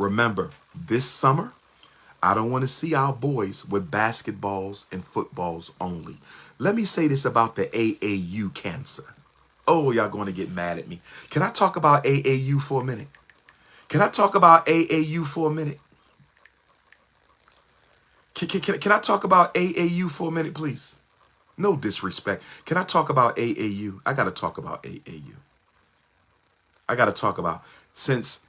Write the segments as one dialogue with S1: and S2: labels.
S1: Remember, this summer, I don't want to see our boys with basketballs and footballs only. Let me say this about the AAU cancer. Oh, y'all going to get mad at me. Can I talk about AAU for a minute? Can I talk about AAU for a minute? Can I talk about AAU for a minute, please? No disrespect. Can I talk about AAU? I got to talk about AAU. I got to talk about since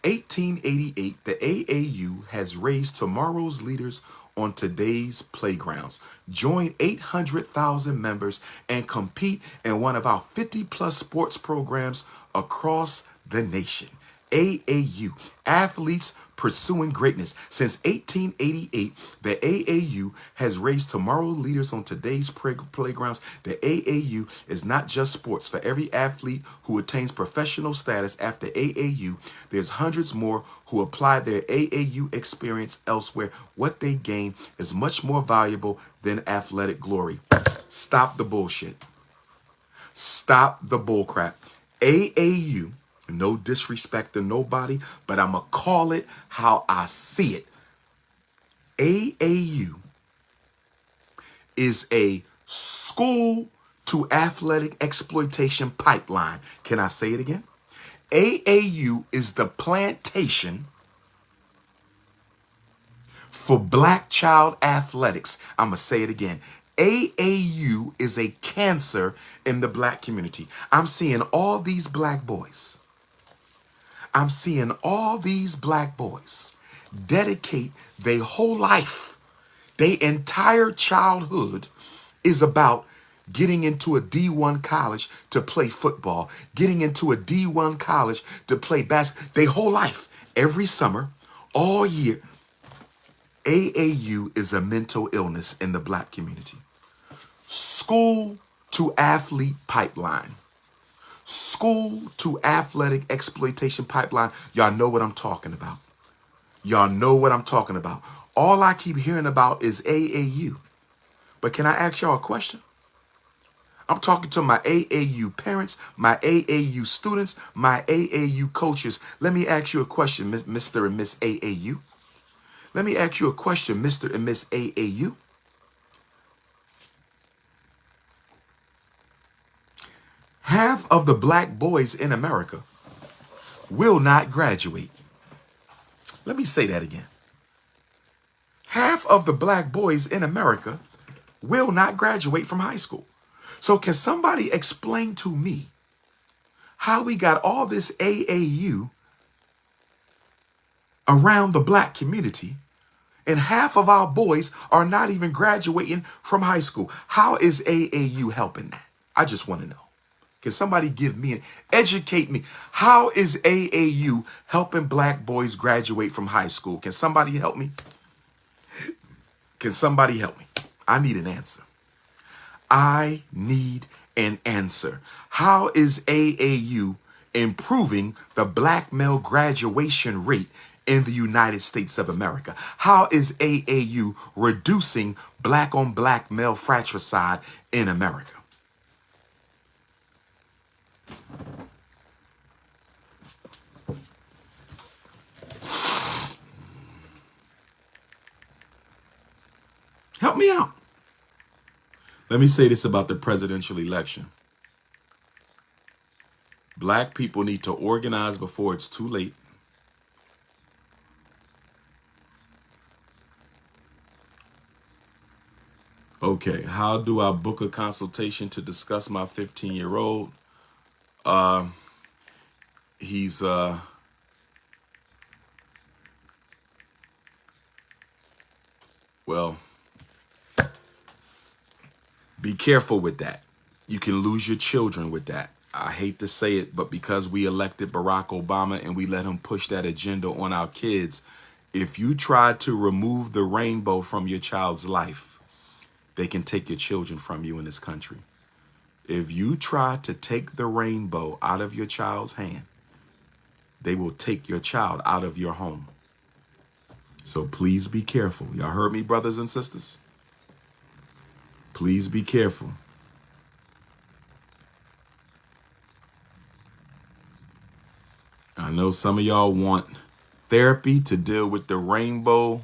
S1: 1888, the AAU has raised tomorrow's leaders on today's playgrounds. Join 800,000 members and compete in one of our 50-plus sports programs across the nation. AAU, athletes pursuing greatness. Since 1888, the AAU has raised tomorrow's leaders on today's playgrounds. The AAU is not just sports. For every athlete who attains professional status after AAU, there's hundreds more who apply their AAU experience elsewhere. What they gain is much more valuable than athletic glory. Stop the bullshit. Stop the bullcrap. AAU, no disrespect to nobody, but I'm going to call it how I see it. AAU is a school to athletic exploitation pipeline. Can I say it again? AAU is the plantation for black child athletics. I'm going to say it again. AAU is a cancer in the black community. I'm seeing all these black boys. I'm seeing all these black boys dedicate their whole life, their entire childhood is about getting into a D1 college to play football, getting into a D1 college to play basketball, their whole life, every summer, all year. AAU is a mental illness in the black community. School to athlete pipeline. School to athletic exploitation pipeline. Y'all know what I'm talking about. Y'all know what I'm talking about. All I keep hearing about is AAU. But can I ask y'all a question? I'm talking to my AAU parents, my AAU students, my AAU coaches. Let me ask you a question, Mr. and Miss AAU. Let me ask you a question, Mr. and Miss AAU. Half of the black boys in America will not graduate. Let me say that again. Half of the black boys in America will not graduate from high school. So can somebody explain to me how we got all this AAU around the black community and half of our boys are not even graduating from high school? How is AAU helping that? I just want to know. Can somebody give me and educate me? How is AAU helping black boys graduate from high school? Can somebody help me? Can somebody help me? I need an answer. I need an answer. How is AAU improving the black male graduation rate in the United States of America? How is AAU reducing black on black male fratricide in America? Help me out. Let me say this about the presidential election. Black people need to organize before it's too late. Okay, how do I book a consultation to discuss my 15-year-old? He's well, be careful with that. You can lose your children with that. I hate to say it, but because we elected Barack Obama and we let him push that agenda on our kids, if you try to remove the rainbow from your child's life, they can take your children from you in this country. If you try to take the rainbow out of your child's hand, they will take your child out of your home. So please be careful. Y'all heard me, brothers and sisters? Please be careful. I know some of y'all want therapy to deal with the rainbow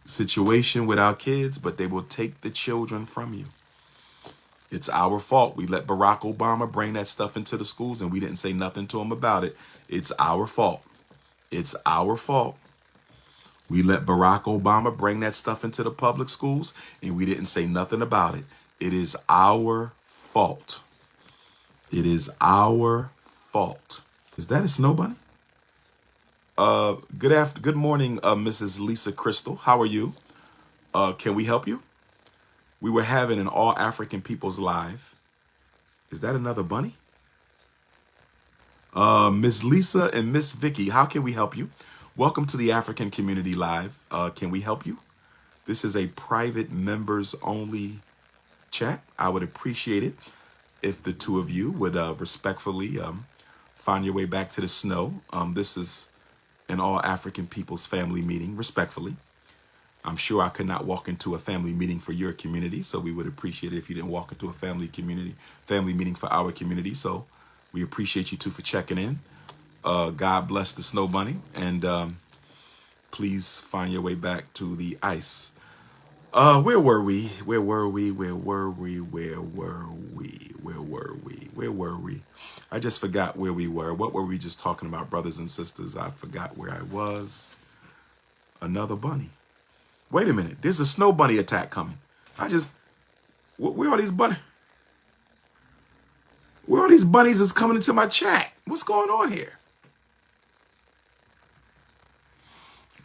S1: situation with our kids, but they will take the children from you. It's our fault. We let Barack Obama bring that stuff into the schools and we didn't say nothing to him about it. It's our fault. It's our fault. We let Barack Obama bring that stuff into the public schools and we didn't say nothing about it. It is our fault. It is our fault. Is that a snow bunny? Good morning, Mrs. Lisa Crystal. How are you? Can we help you? We were having an all African people's live. Is that another bunny? Miss Lisa and Miss Vicky, how can we help you? Welcome to the African Community Live. Can we help you? This is a private members only chat. I would appreciate it if the two of you would respectfully find your way back to the snow. This is an all African people's family meeting, respectfully. I'm sure I could not walk into a family meeting for your community, so we would appreciate it if you didn't walk into a family meeting for our community. So we appreciate you too for checking in. God bless the snow bunny, and please find your way back to the ice. Where were we? I just forgot where we were. What were we just talking about, brothers and sisters? I forgot where I was. Another bunny. Wait a minute. There's a snow bunny attack coming. Where are these bunnies? Where are these bunnies that's coming into my chat? What's going on here?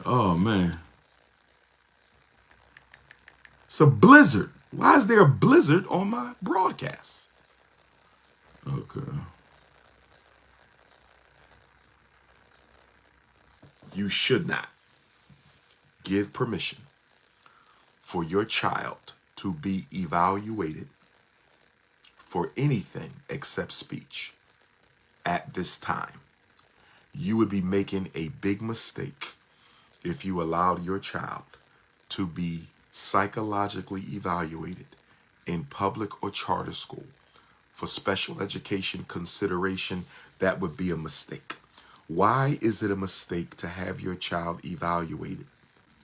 S1: Oh, man. It's a blizzard. Why is there a blizzard on my broadcast? Okay. You should not give permission for your child to be evaluated for anything except speech at this time. You would be making a big mistake if you allowed your child to be psychologically evaluated in public or charter school for special education consideration. That would be a mistake. Why is it a mistake to have your child evaluated?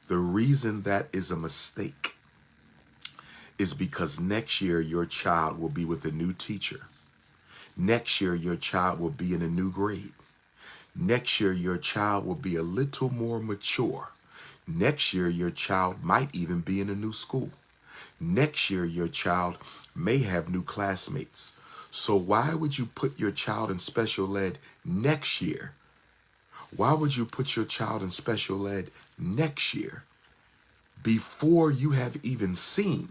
S1: The reason that is a mistake is because next year your child will be with a new teacher. Next year your child will be in a new grade. Next year your child will be a little more mature. Next year your child might even be in a new school. Next year your child may have new classmates. So why would you put your child in special ed next year? Why would you put your child in special ed next year before you have even seen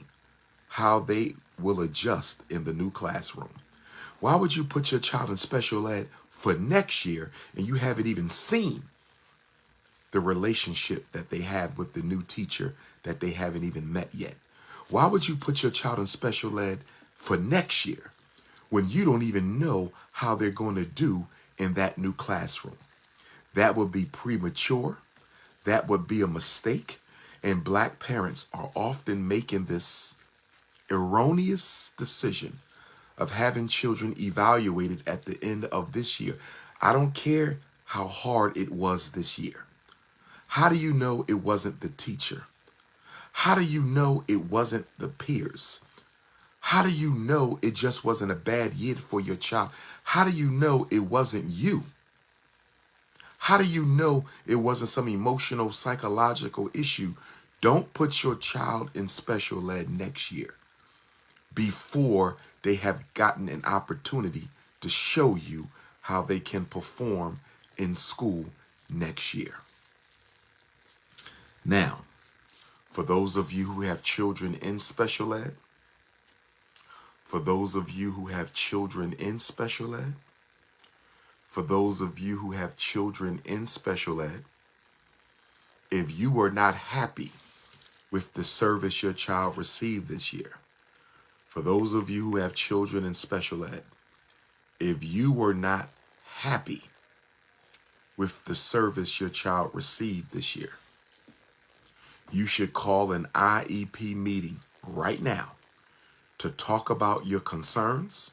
S1: how they will adjust in the new classroom? Why would you put your child in special ed for next year and you haven't even seen the relationship that they have with the new teacher that they haven't even met yet? Why would you put your child in special ed for next year when you don't even know how they're going to do in that new classroom? That would be premature. That would be a mistake. And Black parents are often making this erroneous decision of having children evaluated at the end of this year. I don't care how hard it was this year. How do you know it wasn't the teacher? How do you know it wasn't the peers? How do you know it just wasn't a bad year for your child? How do you know it wasn't you? How do you know it wasn't some emotional, psychological issue? Don't put your child in special ed next year before they have gotten an opportunity to show you how they can perform in school next year. Now, for those of you who have children in special ed, for those of you who have children in special ed, for those of you who have children in special ed, if you were not happy with the service your child received this year, for those of you who have children in special ed, if you were not happy with the service your child received this year, you should call an IEP meeting right now to talk about your concerns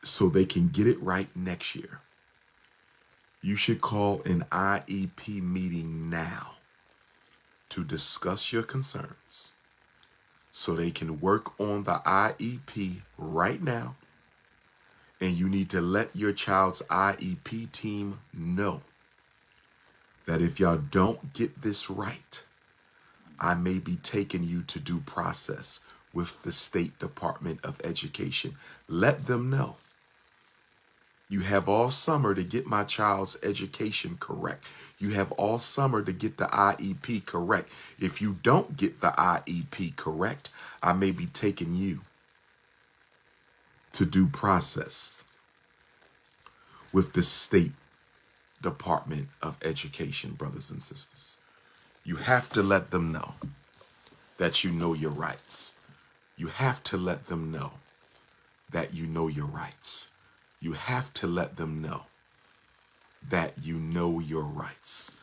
S1: so they can get it right next year. You should call an IEP meeting now to discuss your concerns so they can work on the IEP right now. And you need to let your child's IEP team know that if y'all don't get this right, I may be taking you to due process with the State Department of Education. Let them know. You have all summer to get my child's education correct. You have all summer to get the IEP correct. If you don't get the IEP correct, I may be taking you to due process with the State Department of Education, brothers and sisters. You have to let them know that you know your rights. You have to let them know that you know your rights. You have to let them know that you know your rights.